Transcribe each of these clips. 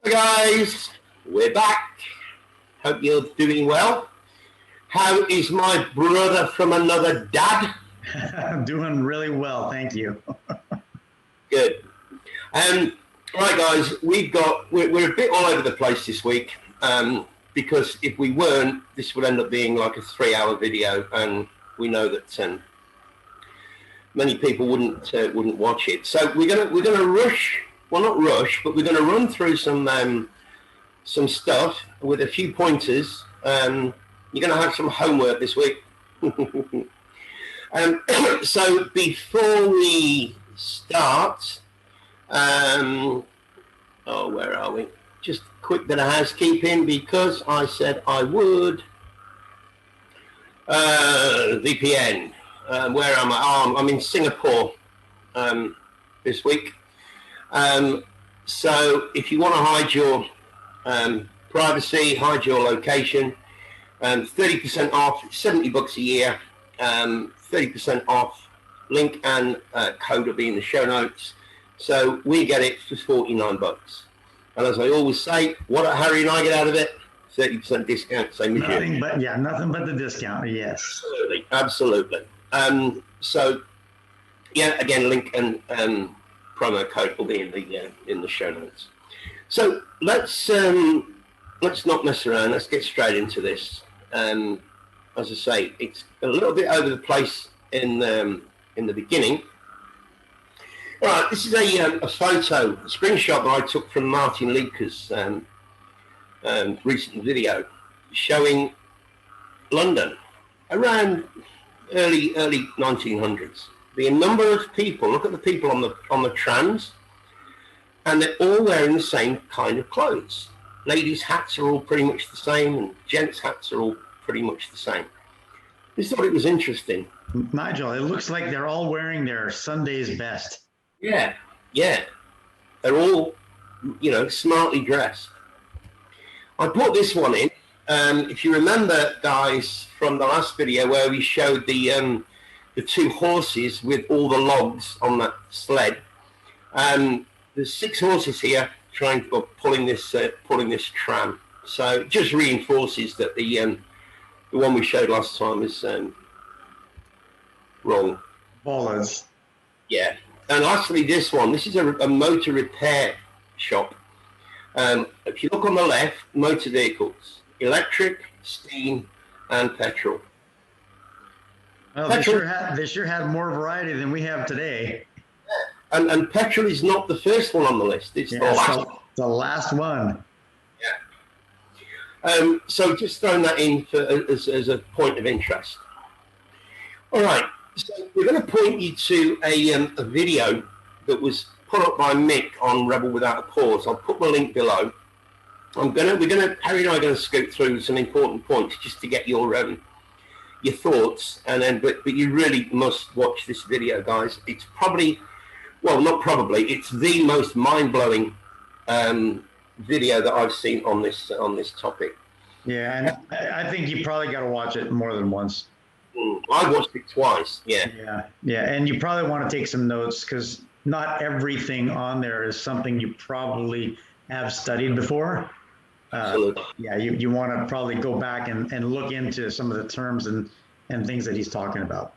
Hey guys, we're back. Hope you're doing well. How is my brother from another dad? I'm doing really well, thank you. Good. Right, guys, we're a bit all over the place this week because if we weren't, this would end up being like a 3-hour video, and we know that many people wouldn't watch it. So we're gonna rush. Well, not rush, but we're going to run through some stuff with a few pointers. You're going to have some homework this week. So before we start, where are we? Just a quick bit of housekeeping because I said I would. VPN. Where am I? Oh, I'm in Singapore this week. So if you want to hide your privacy, hide your location, 30% off, $70 a year, 30% off, link and code will be in the show notes. So we get it for $49. And as I always say, what do Harry and I get out of it? 30% discount, same as you. Nothing but the discount, yes. Absolutely. So yeah, again, link and promo code will be in the show notes. So let's not mess around. Let's get straight into this. As I say, it's a little bit over the place in the beginning. All right, this is a photo, a screenshot that I took from Martin Leaker's recent video showing London around early 1900s. The number of people, look at the people on the trams, and they're all wearing the same kind of clothes. Ladies' hats are all pretty much the same, and gents' hats are all pretty much the same. I just thought it was interesting. Nigel, it looks like they're all wearing their Sunday's best. Yeah. They're all, smartly dressed. I brought this one in. If you remember, guys, from the last video where we showed the two horses with all the logs on that sled. There's 6 horses here pulling this tram. So it just reinforces that the one we showed last time is wrong. Bollards. Yeah. And lastly, this is a motor repair shop. If you look on the left, motor vehicles, electric, steam, and petrol. Well, they sure had more variety than we have today. And petrol is not the first one on the list. It's the last one. Yeah. So just throwing that in as a point of interest. All right. So we're going to point you to a video that was put up by Mick on Rebel Without a Pause. I'll put the link below. Harry and I are going to scoot through some important points just to get your thoughts, and then but you really must watch this video, guys. It's it's the most mind-blowing video that I've seen on this topic. Yeah, and I think you probably got to watch it more than once. I watched it twice. Yeah, and you probably want to take some notes because not everything on there is something you probably have studied before. Absolutely. Yeah, you want to probably go back and look into some of the terms and things that he's talking about.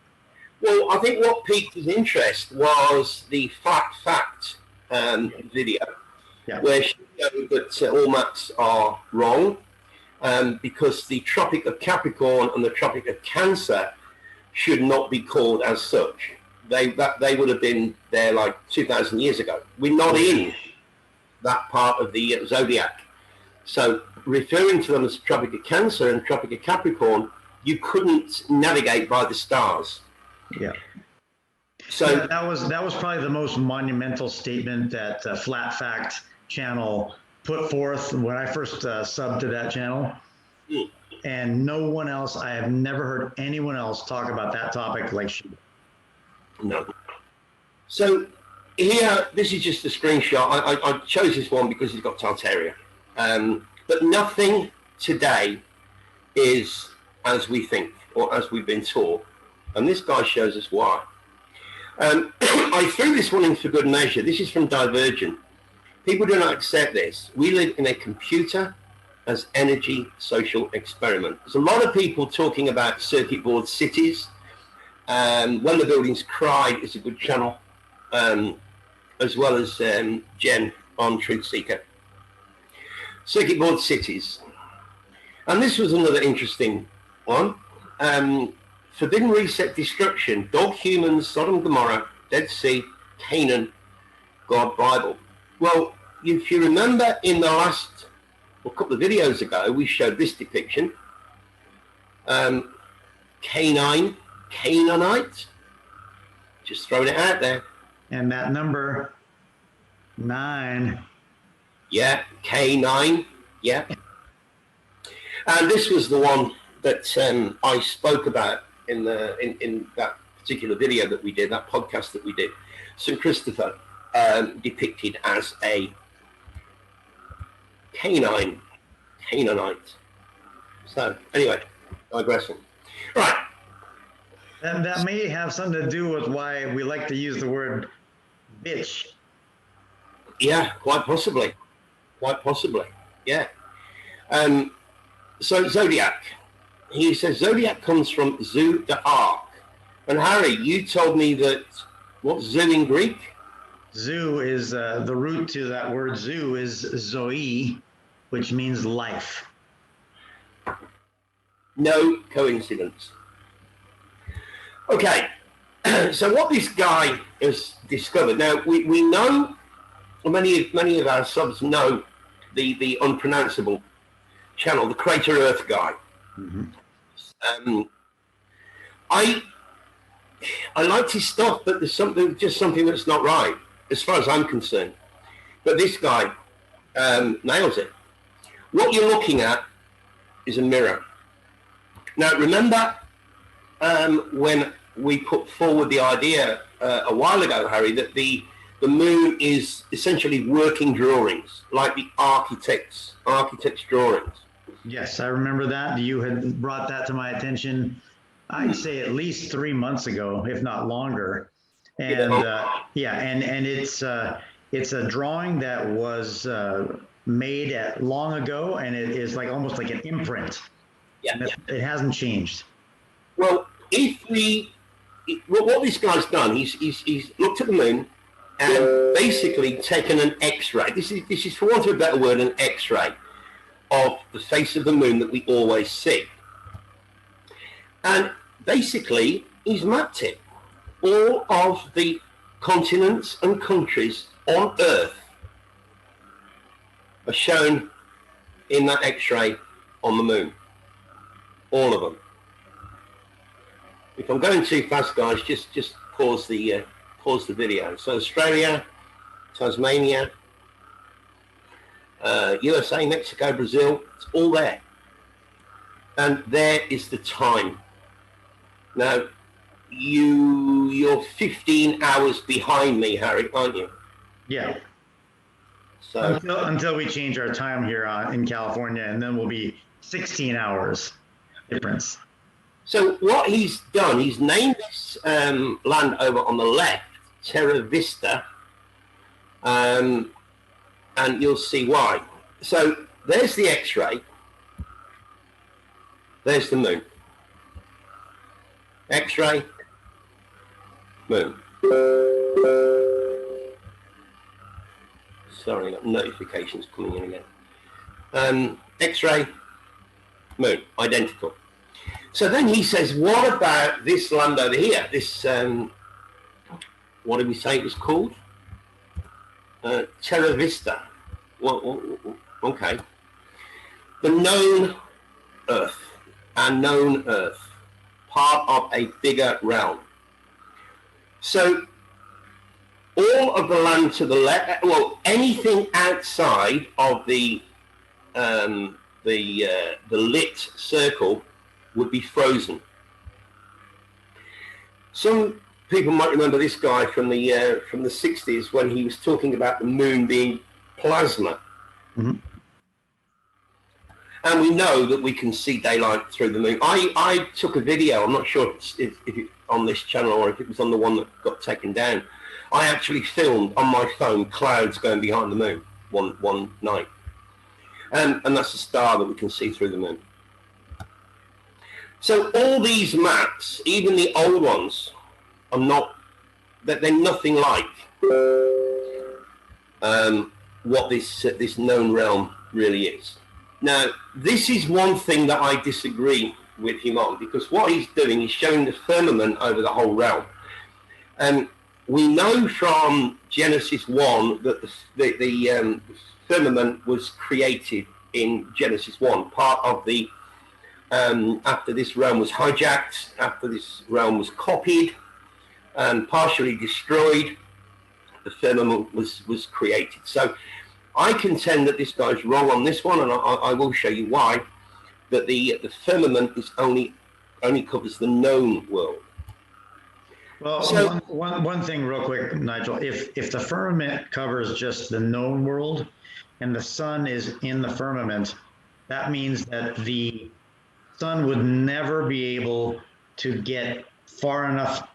Well, I think what piqued his interest was the flat fact video, where she showed that all maps are wrong, because the Tropic of Capricorn and the Tropic of Cancer should not be called as such. They would have been there like 2,000 years ago. We're not in that part of the Zodiac. So referring to them as Tropic of Cancer and Tropic of Capricorn, you couldn't navigate by the stars. Yeah. So that was probably the most monumental statement that Flat Fact channel put forth when I first subbed to that channel. And no one else, I have never heard anyone else talk about that topic like she did. No. So here, this is just a screenshot. I chose this one because it's got Tartaria. But nothing today is as we think or as we've been taught. And this guy shows us why. I threw this one in for good measure. This is from Divergent. People do not accept this. We live in a computer as energy social experiment. There's a lot of people talking about circuit board cities. When the Buildings Cry is a good channel, as well as Jen on Truth Seeker. Circuit board cities. And this was another interesting one. Forbidden Reset Destruction, Dog Humans, Sodom and Gomorrah, Dead Sea, Canaan, God Bible. Well, if you remember in the last couple of videos ago, we showed this depiction. Canaanite, just throwing it out there. And that number 9. Yeah, K9, yeah. And this was the one that I spoke about in that particular video that we did, that podcast that we did. St. Christopher depicted as a Canaanite. So anyway, digressing. Right. And that may have something to do with why we like to use the word bitch. Yeah, quite possibly. Yeah. So Zodiac. He says Zodiac comes from Zodiac. And Harry, you told me that, what's zoo in Greek? Zoo is, the root to that word zoo is zoe, which means life. No coincidence. Okay, so what this guy has discovered, now we know, many of our subs know the unpronounceable channel, the Crater Earth guy. Mm-hmm. I liked his stuff, but there's something that's not right, as far as I'm concerned. But this guy nails it. What you're looking at is a mirror. Now, remember when we put forward the idea a while ago, Harry, that the moon is essentially working drawings, like the architect's drawings. Yes, I remember that. You had brought that to my attention, I'd say at least 3 months ago, if not longer. And and it's a drawing that was made long ago, and it is like almost like an imprint. Yeah, it hasn't changed. Well, what this guy's done, he's looked at the moon and basically taken an X-ray. This is for want of a better word, an X-ray of the face of the moon that we always see. And basically, he's mapped it. All of the continents and countries on Earth are shown in that X-ray on the moon. All of them. If I'm going too fast, guys, just pause the video. So Australia, Tasmania, USA, Mexico, Brazil, it's all there. And there is the time. Now, you're 15 hours behind me, Harry, aren't you? Yeah. So until we change our time here in California, and then we'll be 16 hours difference. So what he's done, he's named this land over on the left, Terra Vista, and you'll see why. So there's the X-ray, there's the moon. X-ray, moon. Sorry, I got notifications coming in again. X-ray, moon, identical. So then he says, what about this land over here? This, what did we say it was called? Terra Vista. Well, okay. The known Earth, our known Earth, part of a bigger realm. So all of the land to the left, well, anything outside of the lit circle would be frozen. Some people might remember this guy from the 60s when he was talking about the moon being plasma. Mm-hmm. And we know that we can see daylight through the moon. I took a video, I'm not sure if it's on this channel or if it was on the one that got taken down. I actually filmed on my phone clouds going behind the moon. one night. And that's a star that we can see through the moon. So all these maps, even the old ones, are not, that they're nothing like what this known realm really is. Now, this is one thing that I disagree with him on, because what he's doing is showing the firmament over the whole realm. And we know from Genesis 1 that the firmament was created in Genesis 1, part of the, after this realm was hijacked, after this realm was copied and partially destroyed, the firmament was created. So I contend that this guy's wrong on this one, and I will show you why, that the firmament is only covers the known world. Well, so, one thing real quick, Nigel, if the firmament covers just the known world and the sun is in the firmament, that means that the sun would never be able to get far enough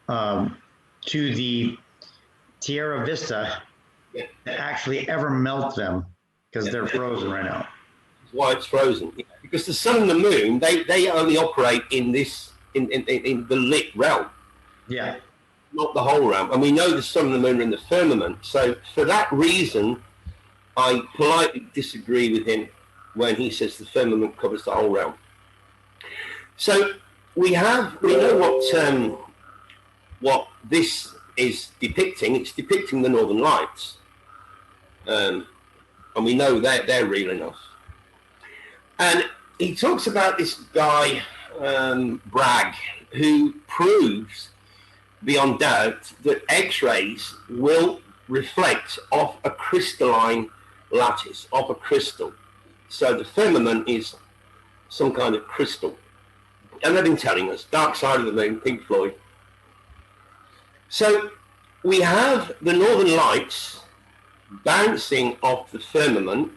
to the Tierra Vista to actually ever melt them, because they're frozen right now. That's why it's frozen. Because the sun and the moon, they only operate in this in the lit realm. Yeah. Not the whole realm. And we know the sun and the moon are in the firmament. So for that reason, I politely disagree with him when he says the firmament covers the whole realm. So we know what this is depicting. It's depicting the Northern Lights. And we know they're real enough. And he talks about this guy, Bragg, who proves beyond doubt that X-rays will reflect off a crystalline lattice, off a crystal. So the firmament is some kind of crystal. And they've been telling us, Dark Side of the Moon, Pink Floyd. So we have the Northern Lights bouncing off the firmament,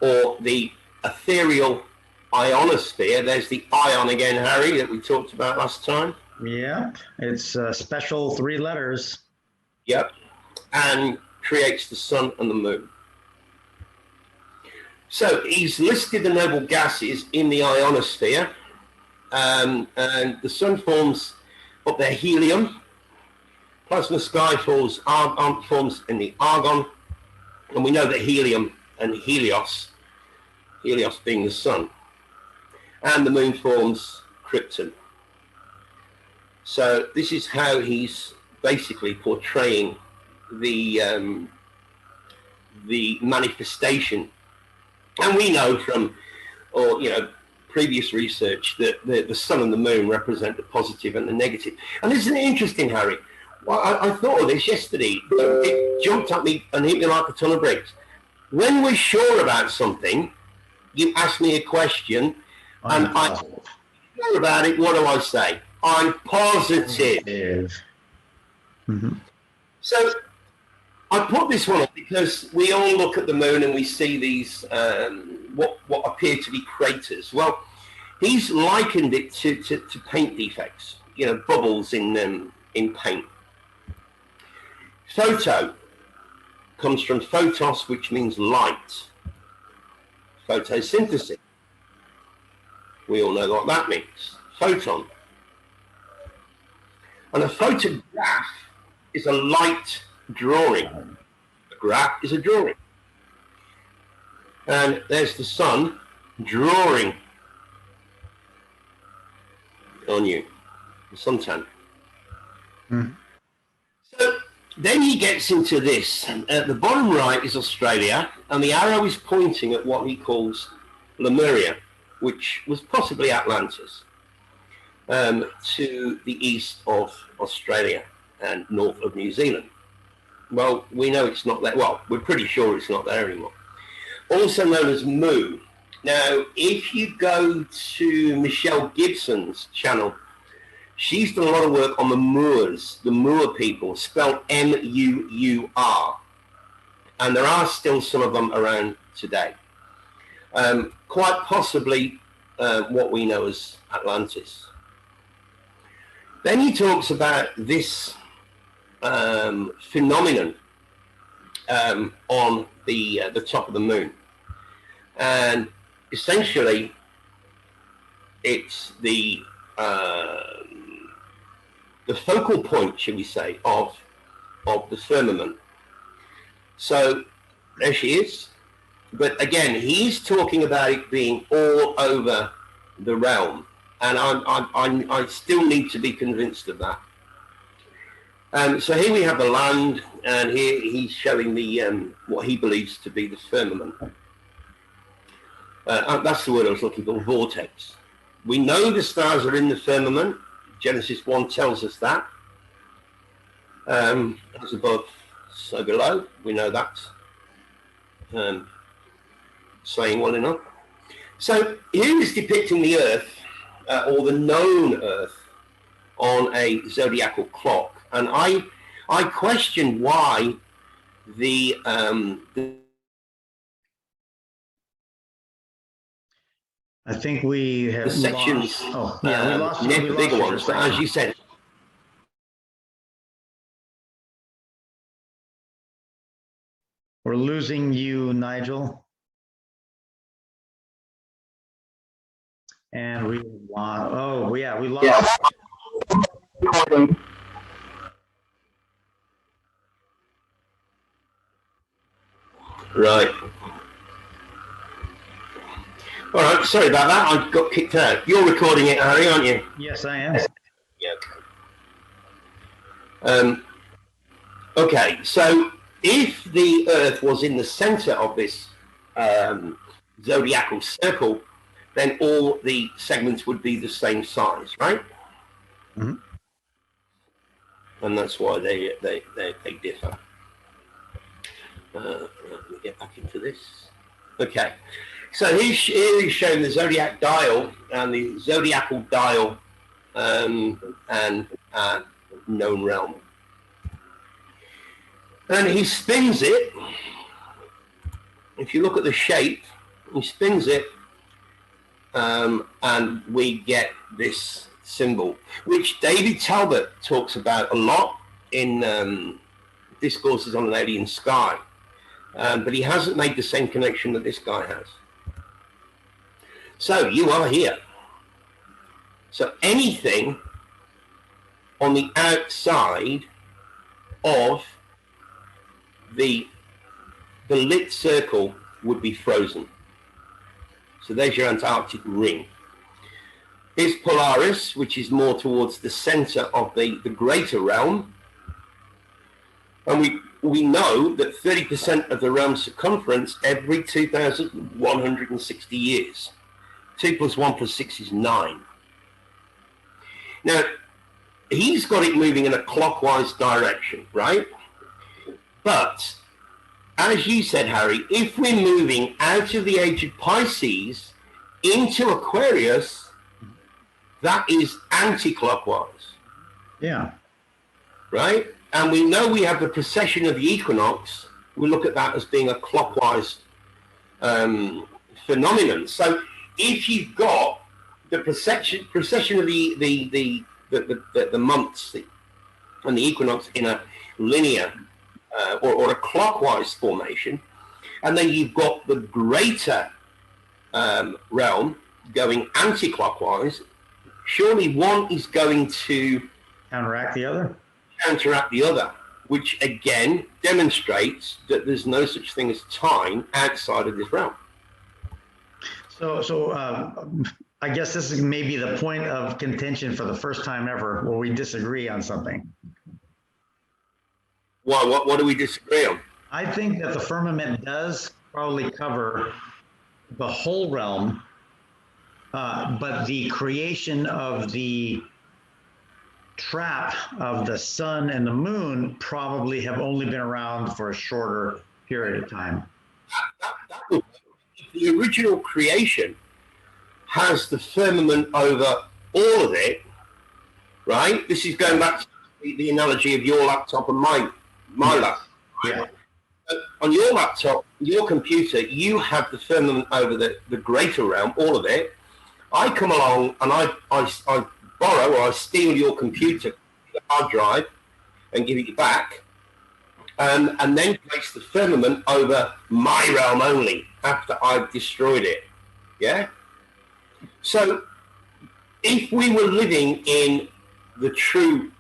or the ethereal ionosphere. There's the ion again, Harry, that we talked about last time. Yeah, it's special 3 letters. Yep, and creates the sun and the moon. So he's listed the noble gases in the ionosphere, and the sun forms up there helium, plasma sky forms in the argon, and we know that helium and Helios being the sun, and the moon forms krypton. So this is how he's basically portraying the manifestation. And we know from, previous research that the sun and the moon represent the positive and the negative. And isn't it interesting, Harry? Well, I thought of this yesterday. It jumped at me and hit me like a ton of bricks. When we're sure about something, you ask me a question, and I'm sure about it. What do I say? I'm positive. Mm-hmm. So I put this one up because we all look at the moon and we see these what appear to be craters. Well, he's likened it to paint defects, bubbles in paint. Photo comes from photos, which means light. Photosynthesis. We all know what that means. Photon. And a photograph is a light drawing. A graph is a drawing. And there's the sun drawing on you, the suntan. Mm. So then he gets into this. At the bottom right is Australia, and the arrow is pointing at what he calls Lemuria, which was possibly Atlantis, to the east of Australia and north of New Zealand. Well, we know it's not there. Well, we're pretty sure it's not there anymore. Also known as Mu. Now, if you go to Michelle Gibson's channel, she's done a lot of work on the Moors, the Moor people, spelled M-U-U-R. And there are still some of them around today. Quite possibly what we know as Atlantis. Then he talks about this phenomenon on the top of the moon, and essentially it's the focal point, shall we say, of the firmament. So there she is. But again, he's talking about it being all over the realm, and I still need to be convinced of that. So here we have the land, and here he's showing the what he believes to be the firmament. That's the word I was looking for, vortex. We know the stars are in the firmament. Genesis 1 tells us that. As above, so below. We know that. Saying well enough. So here is depicting the Earth, or the known Earth, on a zodiacal clock, and I question why the I think we have the sections, lost. Oh, yeah, we lost the bigger ones, but as you said. We're losing you, Nigel. And we lost, oh, yeah, we lost. Yeah. Right. All right, sorry about that. I got kicked out. You're recording it, Harry, aren't you? Yes, I am. Yeah. Okay, so if the Earth was in the center of this zodiacal circle, then all the segments would be the same size, right? Mm-hmm. And that's why they differ. Let me get back into this. Okay, so here he's showing the zodiac dial and the zodiacal dial and known realm. And he spins it. If you look at the shape, he spins it, and we get this symbol, which David Talbot talks about a lot in Discourses on an Alien Sky, but he hasn't made the same connection that this guy has. So you are here. So anything on the outside of the lit circle would be frozen. So there's your Antarctic ring. Here's Polaris, which is more towards the center of the greater realm. And we know that 30% of the realm's circumference every 2,160 years. 2 + 1 + 6 is 9. Now, he's got it moving in a clockwise direction, right? But, as you said, Harry, if we're moving out of the age of Pisces into Aquarius, that is anti-clockwise. Yeah. Right? And we know we have the precession of the equinox. We look at that as being a clockwise phenomenon. So if you've got the precession of the months and the equinox in a linear or a clockwise formation, and then you've got the greater realm going anti-clockwise, surely one is going to counteract the other, which again demonstrates that there's no such thing as time outside of this realm. So I guess this is maybe the point of contention for the first time ever where we disagree on something. Why? What do we disagree on? I think that the firmament does probably cover the whole realm, but the creation of the trap of the sun and the moon probably have only been around for a shorter period of time. The original creation has the firmament over all of it, right? This is going back to the analogy of your laptop and my laptop. Yeah. On your laptop, your computer, you have the firmament over the greater realm, all of it. I come along and I borrow or I steal your computer, the hard drive, and give it back. and then place the firmament over my realm only after I've destroyed it. Yeah? So if we were living in the true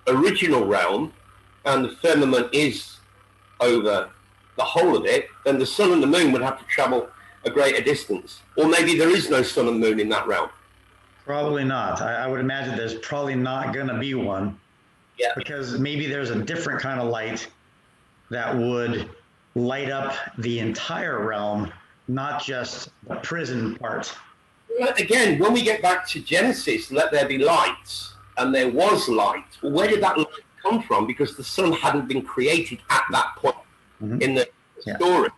original realm and the firmament is over the whole of it, then the sun and the moon would have to travel a greater distance. Or maybe there is no sun and moon in that realm. Probably not. I would imagine there's probably not going to be one. Yeah. Because maybe there's a different kind of light that would light up the entire realm, not just the prison part. Again, when we get back to Genesis, let there be lights, and there was light. Well, where did that light come from? Because the sun hadn't been created at that point in the story.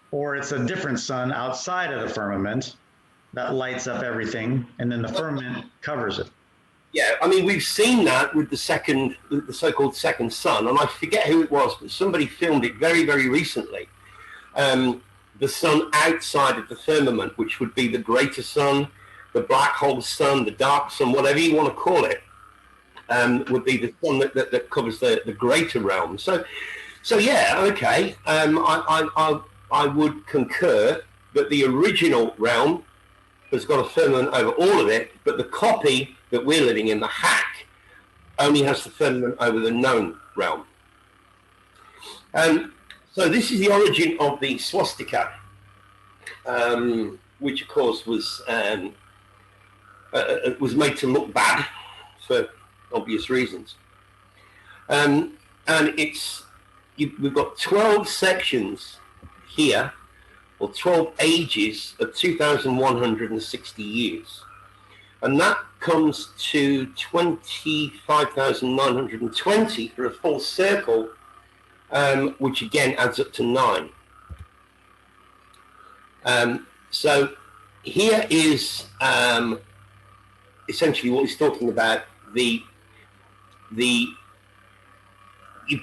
Or it's a different sun outside of the firmament that lights up everything, and then the firmament covers it. Yeah, I mean, we've seen that with the so-called second sun, and I forget who it was, but somebody filmed it very, very recently. The sun outside of the firmament, which would be the greater sun, the black hole sun, the dark sun, whatever you want to call it, would be the sun that covers the greater realm. So yeah, okay. I would concur that the original realm has got a firmament over all of it, but the copy that we're living in, the hack, only has the firmament over the known realm. So this is the origin of the swastika, which of course was made to look bad for obvious reasons. And we've got 12 sections here, or 12 ages of 2,160 years. And that comes to 25,920 for a full circle, which again adds up to 9. So here is essentially what he's talking about. You've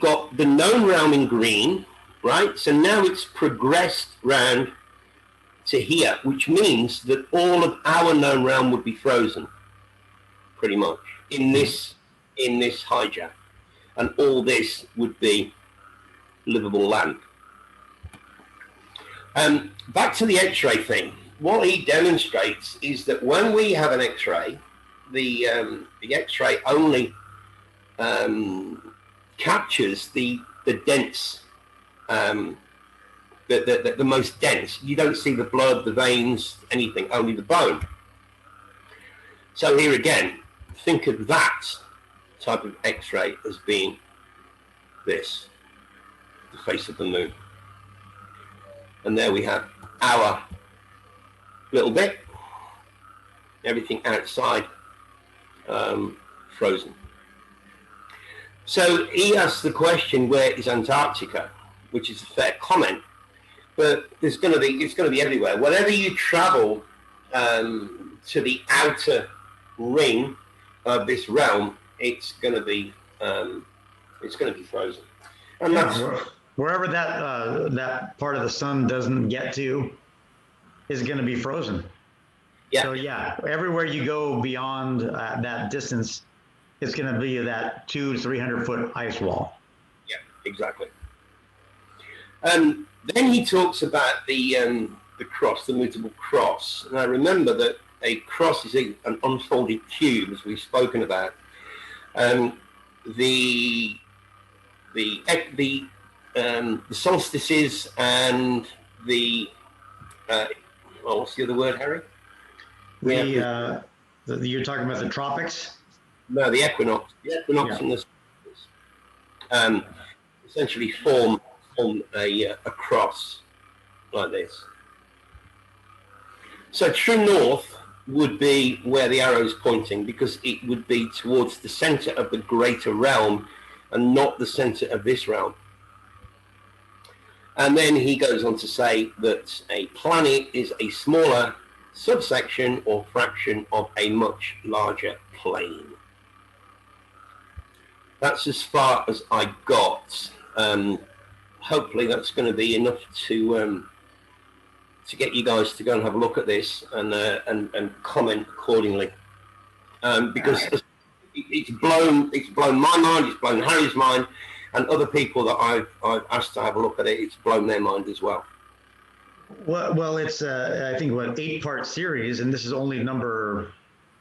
got the known realm in green, right? So now it's progressed round to here, which means that all of our known realm would be frozen, pretty much, in this hijack, and all this would be livable land. Back to the X-ray thing. What he demonstrates is that when we have an X-ray, the X-ray only captures the dense, the most dense. You don't see the blood, the veins, anything, only the bone. So here again, think of that type of X-ray as being this, the face of the moon. And there we have our little bit, everything outside frozen. So he asks the question, where is Antarctica? Which is a fair comment, but it's going to be everywhere. Whenever you travel to the outer ring of this realm, it's going to be frozen. And that's wherever that part of the sun doesn't get to is going to be frozen. Yeah. So yeah, everywhere you go beyond that distance, it's going to be that 200 to 300 foot ice wall. Yeah, exactly. Then he talks about the cross, the mutable cross. And I remember that a cross is an unfolded cube, as we've spoken about. The solstices and the what's the other word, Harry? You're talking about the tropics? No, the equinox. The equinox and the solstices essentially form a cross like this. So true north would be where the arrow is pointing, because it would be towards the center of the greater realm and not the center of this realm. And then he goes on to say that a planet is a smaller subsection or fraction of a much larger plane. That's as far as I got. Hopefully that's going to be enough to get you guys to go and have a look at this and comment accordingly, because it's blown my mind, it's blown Harry's mind, and other people that I've asked to have a look at it, it's blown their mind as well. Well, it's I think what 8-part series, and this is only number,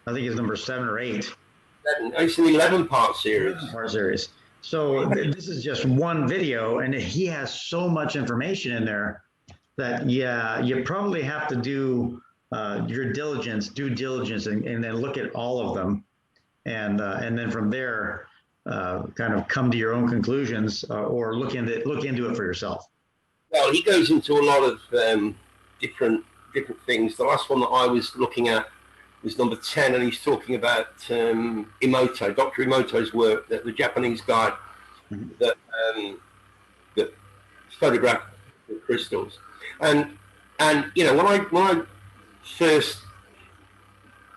I think it's number 7 or 8. It's an 11-part series. 11-part series. So this is just one video, and he has so much information in there that you probably have to do your due diligence, and then look at all of them, and then from there kind of come to your own conclusions, or look into it for yourself. Well, he goes into a lot of different things. The last one that I was looking at was number 10, and he's talking about Emoto, Dr. Emoto's work, the Japanese guy that photographed the crystals. And you know, when I first,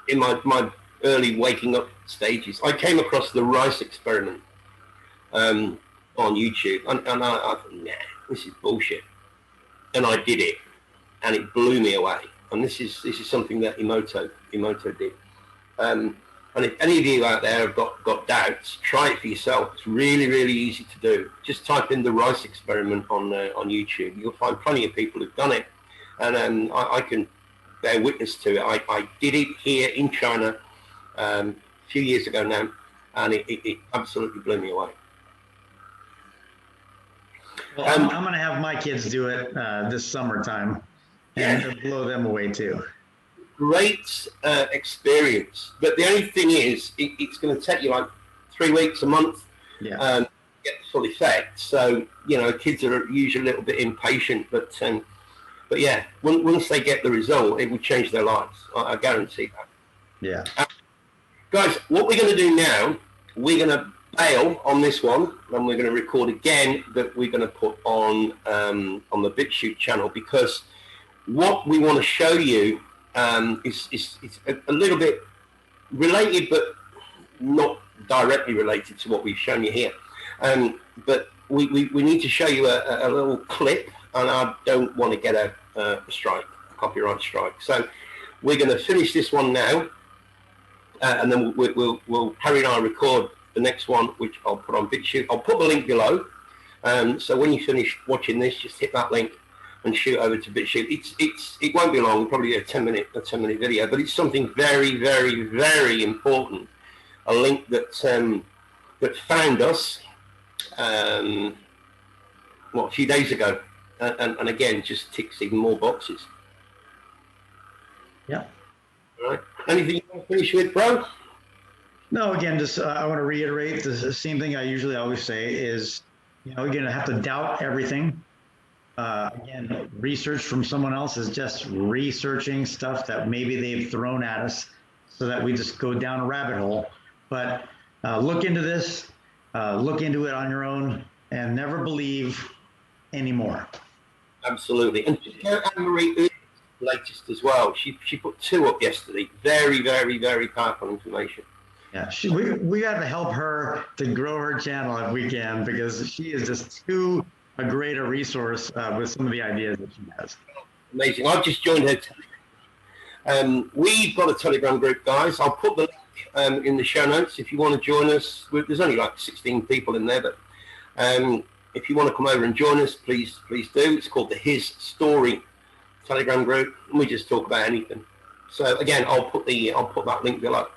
in my early waking up stages, I came across the rice experiment on YouTube, and I thought, nah, this is bullshit. And I did it, and it blew me away. And this is something that Emoto did. And if any of you out there have got doubts, try it for yourself. It's really, really easy to do. Just type in the rice experiment on YouTube. You'll find plenty of people who've done it, and I can bear witness to it. I did it here in China a few years ago now, and it absolutely blew me away. Well, I'm going to have my kids do it this summertime, and it'll blow them away too. Great experience, but the only thing is, it's going to take you like 3 weeks, a month, to get the full effect. So you know, kids are usually a little bit impatient, but yeah, once they get the result, it will change their lives. I guarantee that. Yeah. Guys, what we're going to do now, we're going to bail on this one, and we're going to record again that we're going to put on the BitChute channel, because what we want to show you is a little bit related, but not directly related to what we've shown you here. But we need to show you a little clip, and I don't want to get a copyright strike. So we're going to finish this one now, and then we'll Harry and I record the next one, which I'll put on BitChute. I'll put the link below. So when you finish watching this, just hit that link and shoot over to BitChute. It won't be long, probably a 10-minute video, but it's something very, very, very important. A link that found us a few days ago, and again just ticks even more boxes. Yeah. All right. Anything you want to finish with, bro? No, again, just I want to reiterate the same thing I usually always say is, you know, you're going to have to doubt everything. Again, research from someone else is just researching stuff that maybe they've thrown at us so that we just go down a rabbit hole. But look into this, look into it on your own, and never believe anymore. Absolutely. And Anne-Marie latest as well. She put 2 up yesterday. Very, very, very powerful information. Yeah, we got to help her to grow her channel if we can, because she is just too great a resource with some of the ideas that she has. Amazing. I've just joined her. We've got a Telegram group, guys. I'll put the link in the show notes if you want to join us. There's only like 16 people in there, but if you want to come over and join us, please do. It's called the His Story Telegram group, and we just talk about anything. So again, I'll put that link below.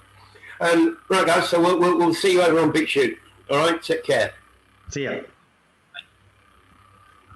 Right, guys. So we'll see you over on BitChute. All right. Take care. See ya.